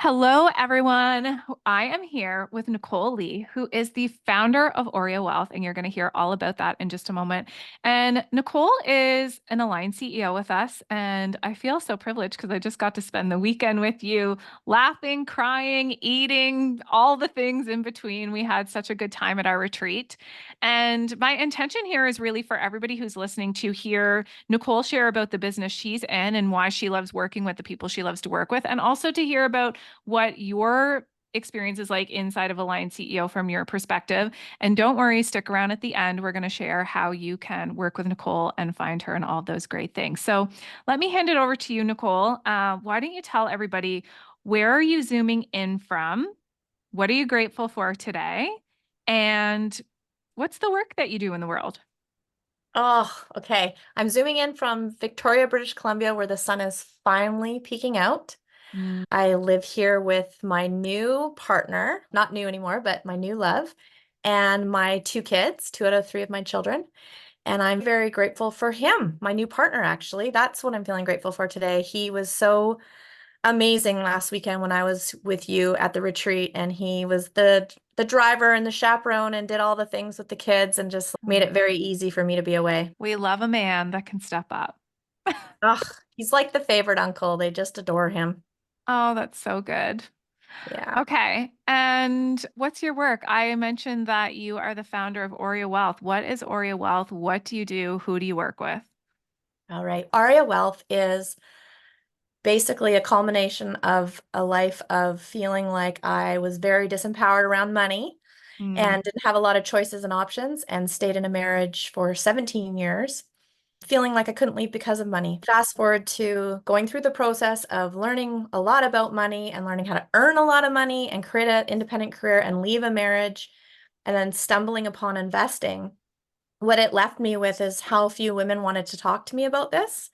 Hello, everyone. I am here with Nicole Lee, who is the founder of Auria Wealth, and you're going to hear all about that in just a moment. And Nicole is an aligned CEO with us, and I feel so privileged because I just got to spend the weekend with you, laughing, crying, eating, all the things in between. We had such a good time at our retreat. And my intention here is really for everybody who's listening to hear Nicole share about the business she's in and why she loves working with the people she loves to work with, and also to hear about what your experience is like inside of Align CEO from your perspective. And don't worry, stick around at the end. We're going to share how you can work with Nicole and find her and all those great things. So let me hand it over to you, Nicole. Why don't you tell everybody, where are you zooming in from? What are you grateful for today? And what's the work that you do in the world? Oh, okay. I'm zooming in from Victoria, British Columbia, where the sun is finally peeking out. Mm. I live here with my new partner, not new anymore, but my new love, and my two kids, two out of three of my children. And I'm very grateful for him, my new partner, actually. That's what I'm feeling grateful for today. He was so amazing last weekend when I was with you at the retreat, and he was the driver and the chaperone and did all the things with the kids and just made it very easy for me to be away. We love a man that can step up. Ugh, he's like the favorite uncle. They just adore him. Oh, that's so good. Yeah. Okay. And what's your work? I mentioned that you are the founder of Auria Wealth. What is Auria Wealth? What do you do? Who do you work with? All right. Auria Wealth is basically a culmination of a life of feeling like I was very disempowered around money Mm. and didn't have a lot of choices and options and stayed in a marriage for 17 years, feeling like I couldn't leave because of money. Fast forward to going through the process of learning a lot about money and learning how to earn a lot of money and create an independent career and leave a marriage, and then stumbling upon investing. What it left me with is how few women wanted to talk to me about this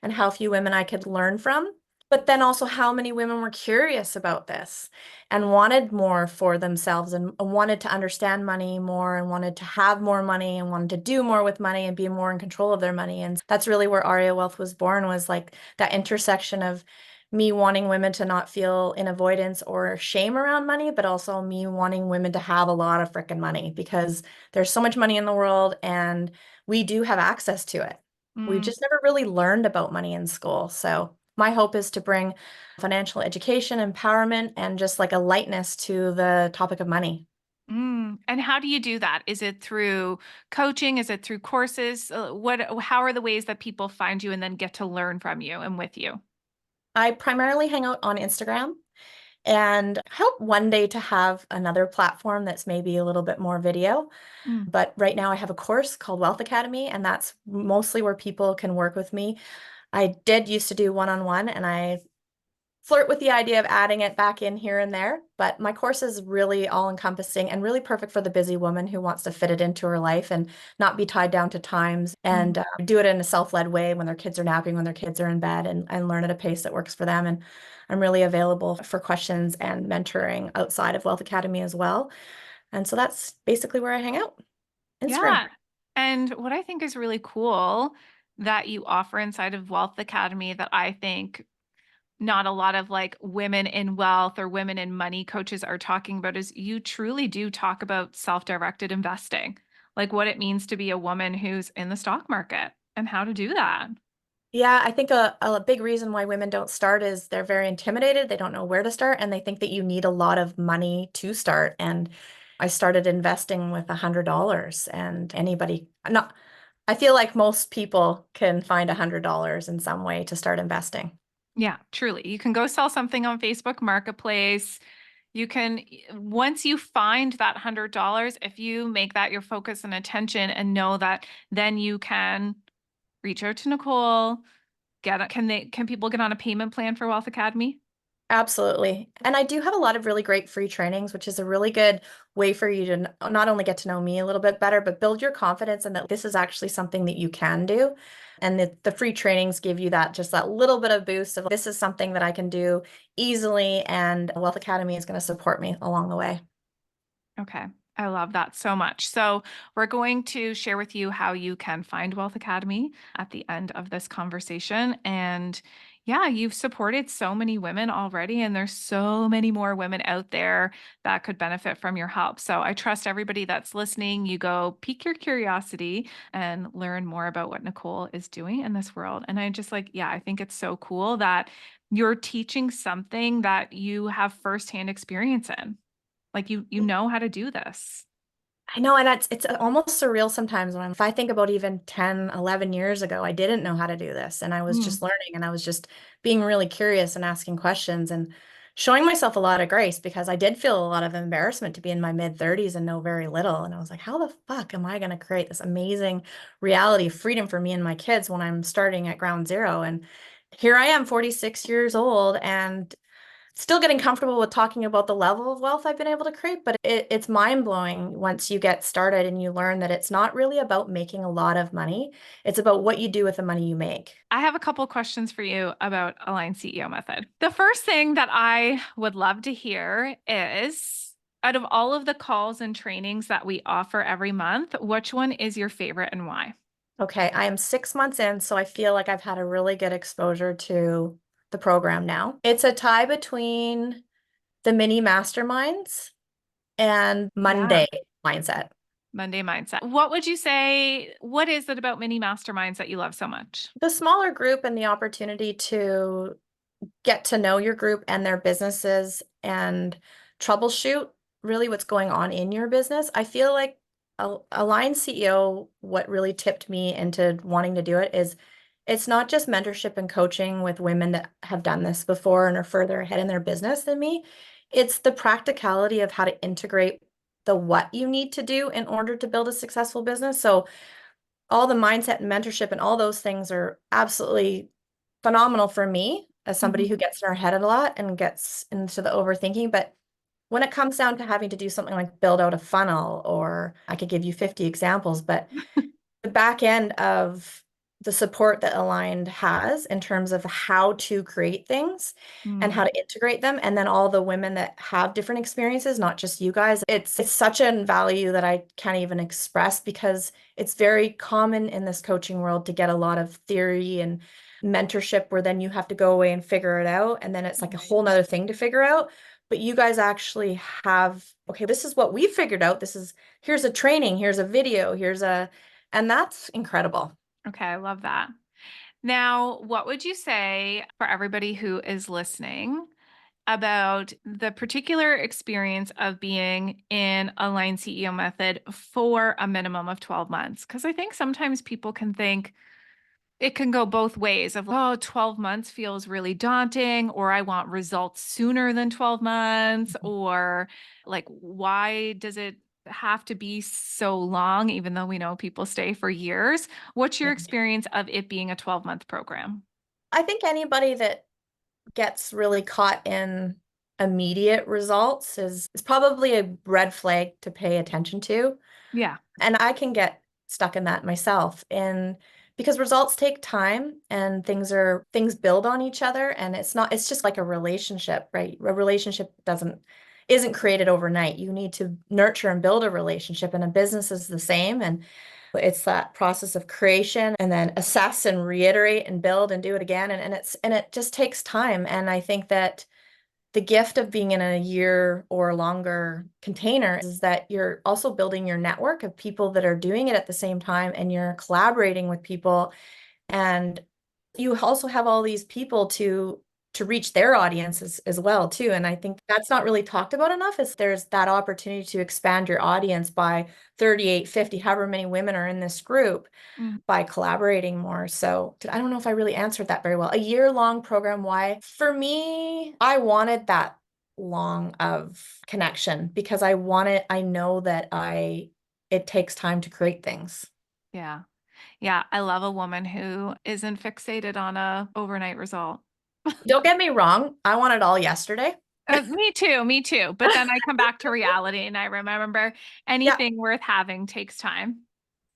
and how few women I could learn from. But then also how many women were curious about this and wanted more for themselves and wanted to understand money more and wanted to have more money and wanted to do more with money and be more in control of their money. And that's really where Auria Wealth was born, was like that intersection of me wanting women to not feel in avoidance or shame around money, but also me wanting women to have a lot of freaking money because there's so much money in the world and we do have access to it. We Mm. just never really learned about money in school. So my hope is to bring financial education, empowerment, and just like a lightness to the topic of money. Mm. And how do you do that? Is it through coaching? Is it through courses? How are the ways that people find you and then get to learn from you and with you? I primarily hang out on Instagram and hope one day to have another platform that's maybe a little bit more video. Mm. But right now I have a course called Wealth Academy, and that's mostly where people can work with me. I did used to do one-on-one, and I flirt with the idea of adding it back in here and there, but my course is really all encompassing and really perfect for the busy woman who wants to fit it into her life and not be tied down to times and Mm. do it in a self-led way when their kids are napping, when their kids are in bed, and learn at a pace that works for them. And I'm really available for questions and mentoring outside of Wealth Academy as well. And so that's basically where I hang out. Instagram. Yeah. And what I think is really cool that you offer inside of Wealth Academy that I think not a lot of like women in wealth or women in money coaches are talking about is you truly do talk about self-directed investing, like what it means to be a woman who's in the stock market and how to do that. Yeah, I think a big reason why women don't start is they're very intimidated. They don't know where to start, and they think that you need a lot of money to start. And I started investing with $100, and anybody, not, I feel like most people can find $100 in some way to start investing. Yeah, truly. You can go sell something on Facebook Marketplace. You can, once you find that $100, if you make that your focus and attention and know that, then you can reach out to Nicole. Can people get on a payment plan for Wealth Academy? Absolutely. And I do have a lot of really great free trainings, which is a really good way for you to not only get to know me a little bit better, but build your confidence and that this is actually something that you can do. And the free trainings give you that just that little bit of boost of this is something that I can do easily, and Wealth Academy is going to support me along the way. Okay. I love that so much. So, we're going to share with you how you can find Wealth Academy at the end of this conversation. And Yeah, you've supported so many women already, and there's so many more women out there that could benefit from your help. So I trust everybody that's listening, you go pique your curiosity and learn more about what Nicole is doing in this world. And I just like, yeah, I think it's so cool that you're teaching something that you have firsthand experience in. Like you know how to do this. I know, and it's almost surreal sometimes when if I think about even 10, 11 years ago, I didn't know how to do this and I was Mm. just learning and I was just being really curious and asking questions and showing myself a lot of grace because I did feel a lot of embarrassment to be in my mid 30s and know very little. And I was like, how the fuck am I going to create this amazing reality of freedom for me and my kids when I'm starting at ground zero? And here I am, 46 years old, and still getting comfortable with talking about the level of wealth I've been able to create, but it's mind blowing once you get started and you learn that it's not really about making a lot of money. It's about what you do with the money you make. I have a couple questions for you about Align CEO Method. The first thing that I would love to hear is out of all of the calls and trainings that we offer every month, which one is your favorite and why? Okay, I am 6 months in, so I feel like I've had a really good exposure to the program now. It's a tie between the mini masterminds and Yeah. Monday mindset. Monday mindset. What would you say? What is it about mini masterminds that you love so much? The smaller group and the opportunity to get to know your group and their businesses and troubleshoot really what's going on in your business. I feel like a line CEO, what really tipped me into wanting to do it is it's not just mentorship and coaching with women that have done this before and are further ahead in their business than me. It's the practicality of how to integrate the what you need to do in order to build a successful business. So all the mindset and mentorship and all those things are absolutely phenomenal for me as somebody who Mhm. gets in her head a lot and gets into the overthinking. But when it comes down to having to do something like build out a funnel, or I could give you 50 examples, but the back end of the support that Aligned has in terms of how to create things and how Mm. to integrate them, and then all the women that have different experiences, not just you guys. It's such a value that I can't even express because it's very common in this coaching world to get a lot of theory and mentorship where then you have to go away and figure it out, and then it's like a whole Right. nother thing to figure out. But you guys actually have, okay, this is what we figured out. Here's a training, here's a video, and that's incredible. Okay, I love that. Now, what would you say for everybody who is listening about the particular experience of being in a line CEO method for a minimum of 12 months? Because I think sometimes people can think it can go both ways of, oh, 12 months feels really daunting, or I want results sooner than 12 months, or like, why does it have to be so long, even though we know people stay for years? What's your Yeah. experience of it being a 12-month program? I think anybody that gets really caught in immediate results is probably a red flag to pay attention to. Yeah. And I can get stuck in that myself. And because results take time and things build on each other, and it's just like a relationship, right? A relationship isn't created overnight. You need to nurture and build a relationship, and a business is the same. And it's that process of creation and then assess and reiterate and build and do it again. And it just takes time. And I think that the gift of being in a year or longer container is that you're also building your network of people that are doing it at the same time, and you're collaborating with people, and you also have all these people to reach their audiences as well too. And I think that's not really talked about enough, is there's that opportunity to expand your audience by 38, 50, however many women are in this group, Mm. by collaborating more. So I don't know if I really answered that very well. A year-long program, why? For me, I wanted that long of connection because I know that it takes time to create things. Yeah. Yeah. I love a woman who isn't fixated on a overnight result. Don't get me wrong, I want it all yesterday. Me too, me too. But then I come back to reality and I remember Yeah, anything worth having takes time.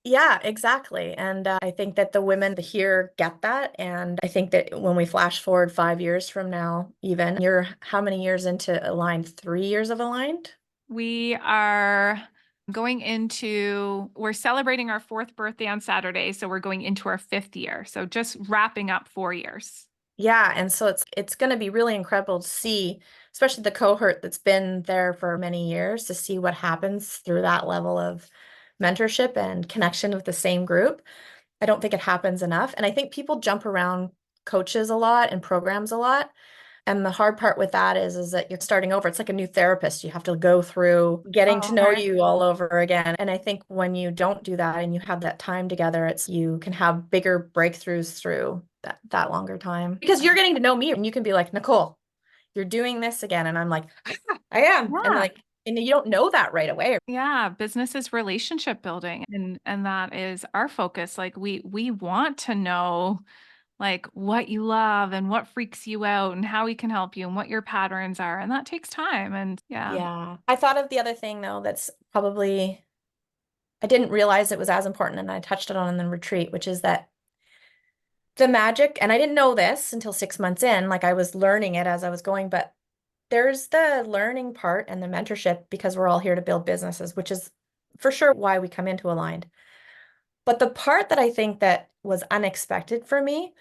yeah, exactly. And I think that the women here get that. And I think that when we flash forward 5 years from now, even you're how many years into Aligned? 3 years of Aligned? We are we're celebrating our fourth birthday on Saturday. So we're going into our fifth year. So just wrapping up 4 years. Yeah, and so it's going to be really incredible to see, especially the cohort that's been there for many years, to see what happens through that level of mentorship and connection with the same group. I don't think it happens enough. And I think people jump around coaches a lot and programs a lot. And the hard part with that is that you're starting over. It's like a new therapist. You have to go through getting Oh, to know okay. you all over again. And I think when you don't do that and you have that time together, it's you can have bigger breakthroughs through that longer time. Because you're getting to know me and you can be like, Nicole, you're doing this again. And I'm like, I am. And Yeah. like, and you don't know that right away. Yeah, business is relationship building and that is our focus. Like we want to know like what you love and what freaks you out and how we can help you and what your patterns are. And that takes time. And yeah. Yeah. I thought of the other thing though, that's probably I didn't realize it was as important, and I touched it on in the retreat, which is that the magic, and I didn't know this until 6 months in, like I was learning it as I was going, but there's the learning part and the mentorship because we're all here to build businesses, which is for sure why we come into Aligned. But the part that I think that was unexpected for me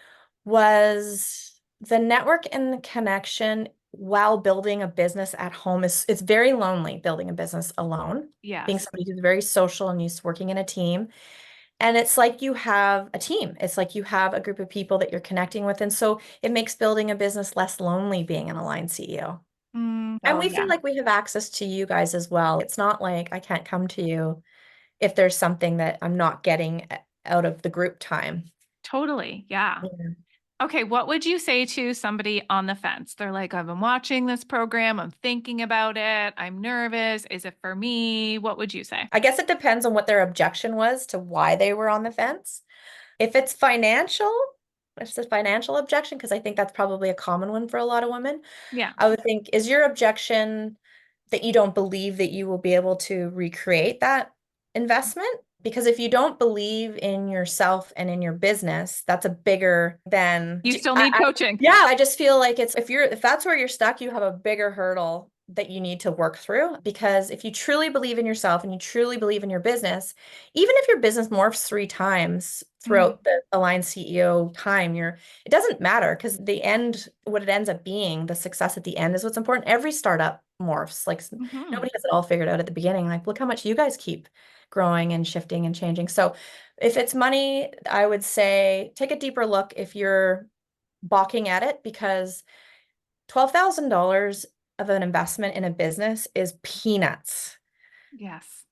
was the network and the connection while building a business at home is it's very lonely building a business alone, being Yes. somebody who's very social and used to working in a team. And it's like you have a team. It's like you have a group of people that you're connecting with. And so it makes building a business less lonely being an aligned CEO. And Oh we yeah, feel like we have access to you guys as well. It's not like I can't come to you if there's something that I'm not getting out of the group time. totally. Yeah. Yeah. Okay, what would you say to somebody on the fence? They're like, I've been watching this program, I'm thinking about it, I'm nervous. Is it for me? What would you say? I guess it depends on what their objection was to why they were on the fence. If it's financial, if it's a financial objection, because I think that's probably a common one for a lot of women, Yeah. I would think, is your objection that you don't believe that you will be able to recreate that investment? Because if you don't believe in yourself and in your business, that's a bigger than You still need coaching. yeah, I just feel like it's if that's where you're stuck, you have a bigger hurdle that you need to work through because if you truly believe in yourself and you truly believe in your business, even if your business morphs 3 times Mm, throughout the Align CEO time, it doesn't matter because the end, what it ends up being, the success at the end is what's important. Every startup morphs. Like hmm. nobody has it all figured out at the beginning. Like, look how much you guys keep growing and shifting and changing. So if it's money, I would say take a deeper look if you're balking at it because $12,000 of an investment in a business is peanuts. Yes.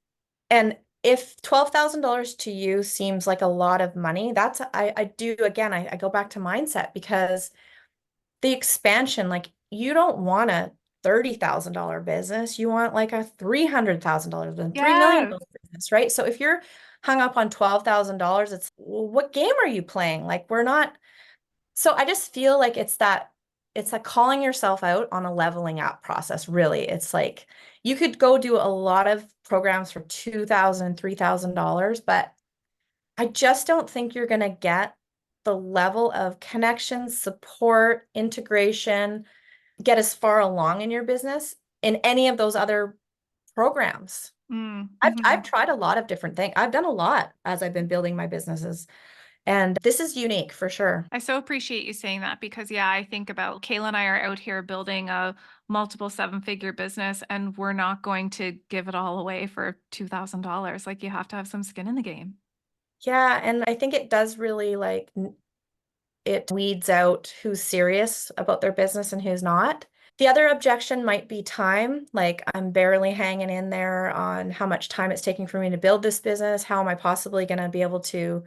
And if $12,000 to you seems like a lot of money, I do, again, I go back to mindset because the expansion, like you don't want a $30,000 business. You want like a $300,000 business, $3 million Yes. business, right? So if you're hung up on $12,000, it's, well, what game are you playing? Like we're not, so I just feel like it's like calling yourself out on a leveling up process, really. It's like you could go do a lot of programs for $2,000, $3,000, but I just don't think you're going to get the level of connection, support, integration, get as far along in your business in any of those other programs. Mm, I've mhm. tried a lot of different things. I've done a lot as I've been building my businesses, and this is unique for sure. I so appreciate you saying that because, yeah, I think about Kayla and I are out here building a multiple seven-figure business, and we're not going to give it all away for $2,000. Like, you have to have some skin in the game. Yeah, and I think it does really like it weeds out who's serious about their business and who's not. The other objection might be time. Like, I'm barely hanging in there on how much time it's taking for me to build this business. How am I possibly going to be able to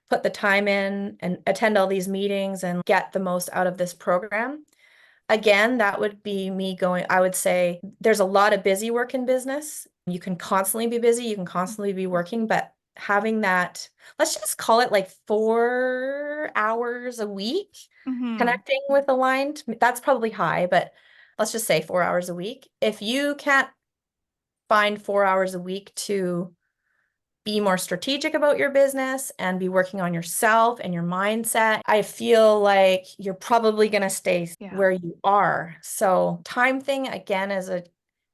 put the time in and attend all these meetings and get the most out of this program? Again, that would be me going, I would say there's a lot of busy work in business. You can constantly be busy, you can constantly be working, but having that, let's just call it like 4 hours a week Hmm. connecting with Aligned, that's probably high, but let's just say 4 hours a week. If you can't find 4 hours a week to be more strategic about your business and be working on yourself and your mindset, I feel like you're probably going to stay Yeah. where you are. So, time thing again is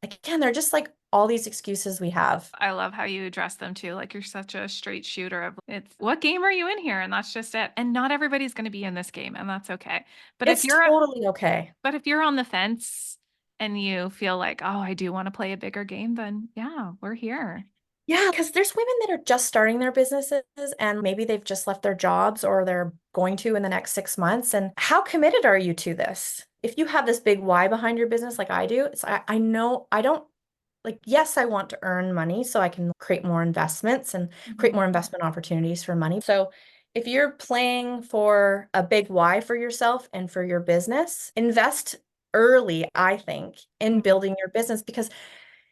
again, they're just like all these excuses we have. I love how you address them too. Like you're such a straight shooter of it's what game are you in here? And that's just it. And not everybody's going to be in this game, and that's okay. But if It's you're totally okay. but if you're on the fence and you feel like, oh, I do want to play a bigger game, then yeah, we're here. Yeah, because there's women that are just starting their businesses and maybe they've just left their jobs or they're going to in the next 6 months. And how committed are you to this? If you have this big why behind your business like I do, I know I don't like, yes, I want to earn money so I can create more investments and create more Mhm. investment opportunities for money. So if you're playing for a big why for yourself and for your business, invest early, I think, in Mm. building your business because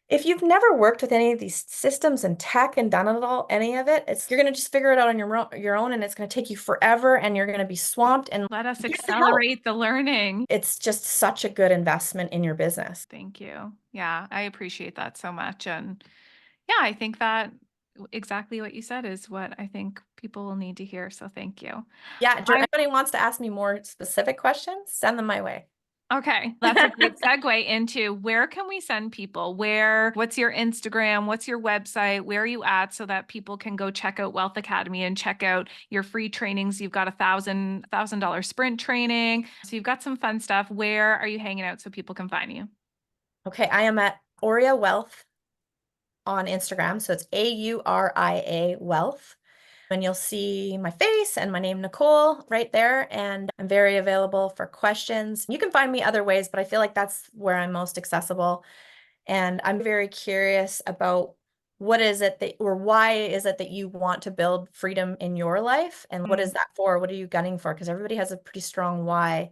if you've never worked with any of these systems and tech and done it all, any of it, you're going to just figure it out on your own and it's going to take you forever and you're going to be swamped and Let us get the help. accelerate the learning. It's just such a good investment in your business. Thank you. Yeah, I appreciate that so much. And yeah, I think that exactly what you said is what I think people will need to hear. So thank you. Yeah, I anybody wants to ask me more specific questions, send them my way. Okay, that's a great segue into where can we send people? What's your Instagram? What's your website? Where are you at so that people can go check out Wealth Academy and check out your free trainings? You've got $1,000 sprint training. So you've got some fun stuff. Where are you hanging out so people can find you? Okay, I am at Auria Wealth on Instagram. So it's Auria Wealth. And you'll see my face and my name, Nicole, right there. And I'm very available for questions. You can find me other ways, but I feel like that's where I'm most accessible. And I'm very curious about what is it that, or why is it that you want to build freedom in your life? And what Mm, is that for? What are you gunning for? Because everybody has a pretty strong why.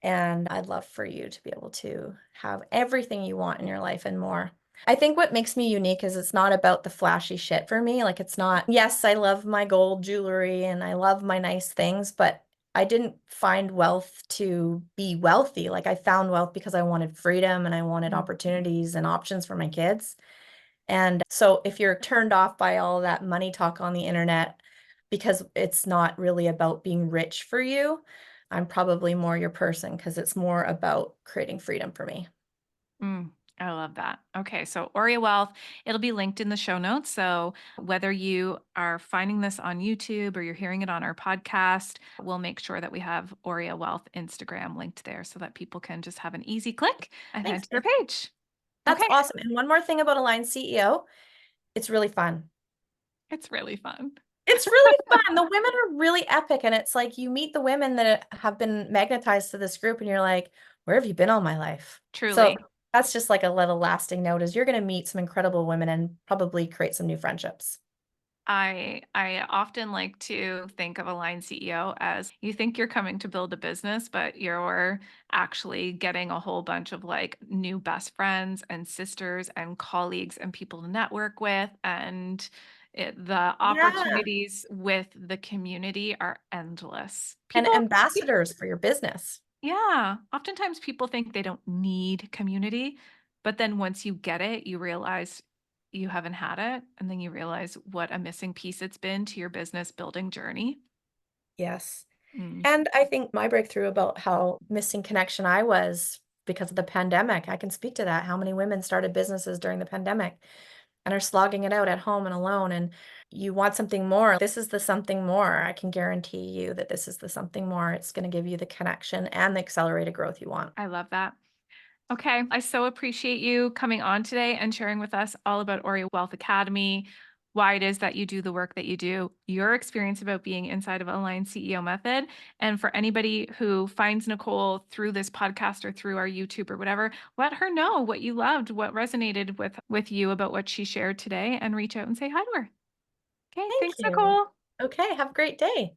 And I'd love for you to be able to have everything you want in your life and more. I think what makes me unique is it's not about the flashy shit for me. Like, it's not, yes, I love my gold jewelry and I love my nice things, but I didn't find wealth to be wealthy. Like, I found wealth because I wanted freedom and I wanted mm, opportunities and options for my kids. And so if you're turned off by all that money talk on the internet because it's not really about being rich for you, I'm probably more your person because it's more about creating freedom for me. mm. I love that. Okay, so Auria Wealth, it'll be linked in the show notes. So whether you are finding this on YouTube or you're hearing it on our podcast, we'll make sure that we have Auria Wealth Instagram linked there so that people can just have an easy click and head Thanks, to their babe. page. That's Okay, awesome. And one more thing about Align CEO, it's really fun. it's really fun. It's really fun. The women are really epic. And it's like you meet the women that have been magnetized to this group and you're like, where have you been all my life? So Truly. that's just like a little lasting note is you're going to meet some incredible women and probably create some new friendships. I often like to think of a line CEO as you think you're coming to build a business, but you're actually getting a whole bunch of like new best friends and sisters and colleagues and people to network with. And the Yeah. opportunities with the community are endless. And People, ambassadors for your business. yeah, oftentimes people think they don't need community, but then once you get it, you realize you haven't had it, and then you realize what a missing piece it's been to your business building journey. Yes. Mm, And I think my breakthrough about how missing connection I was because of the pandemic, I can speak to that. How many women started businesses during the pandemic and are slogging it out at home and alone, and you want something more. This is the something more. I can guarantee you that this is the something more. It's going to give you the connection and the accelerated growth you want. I love that. Okay, I so appreciate you coming on today and sharing with us all about Auria Wealth Academy, why it is that you do the work that you do, your experience about being inside of Align CEO Method. And for anybody who finds Nicole through this podcast or through our YouTube or whatever, let her know what you loved, what resonated with you about what she shared today, and reach out and say hi to her. Okay, Thank thanks, you. Nicole. Okay, have a great day.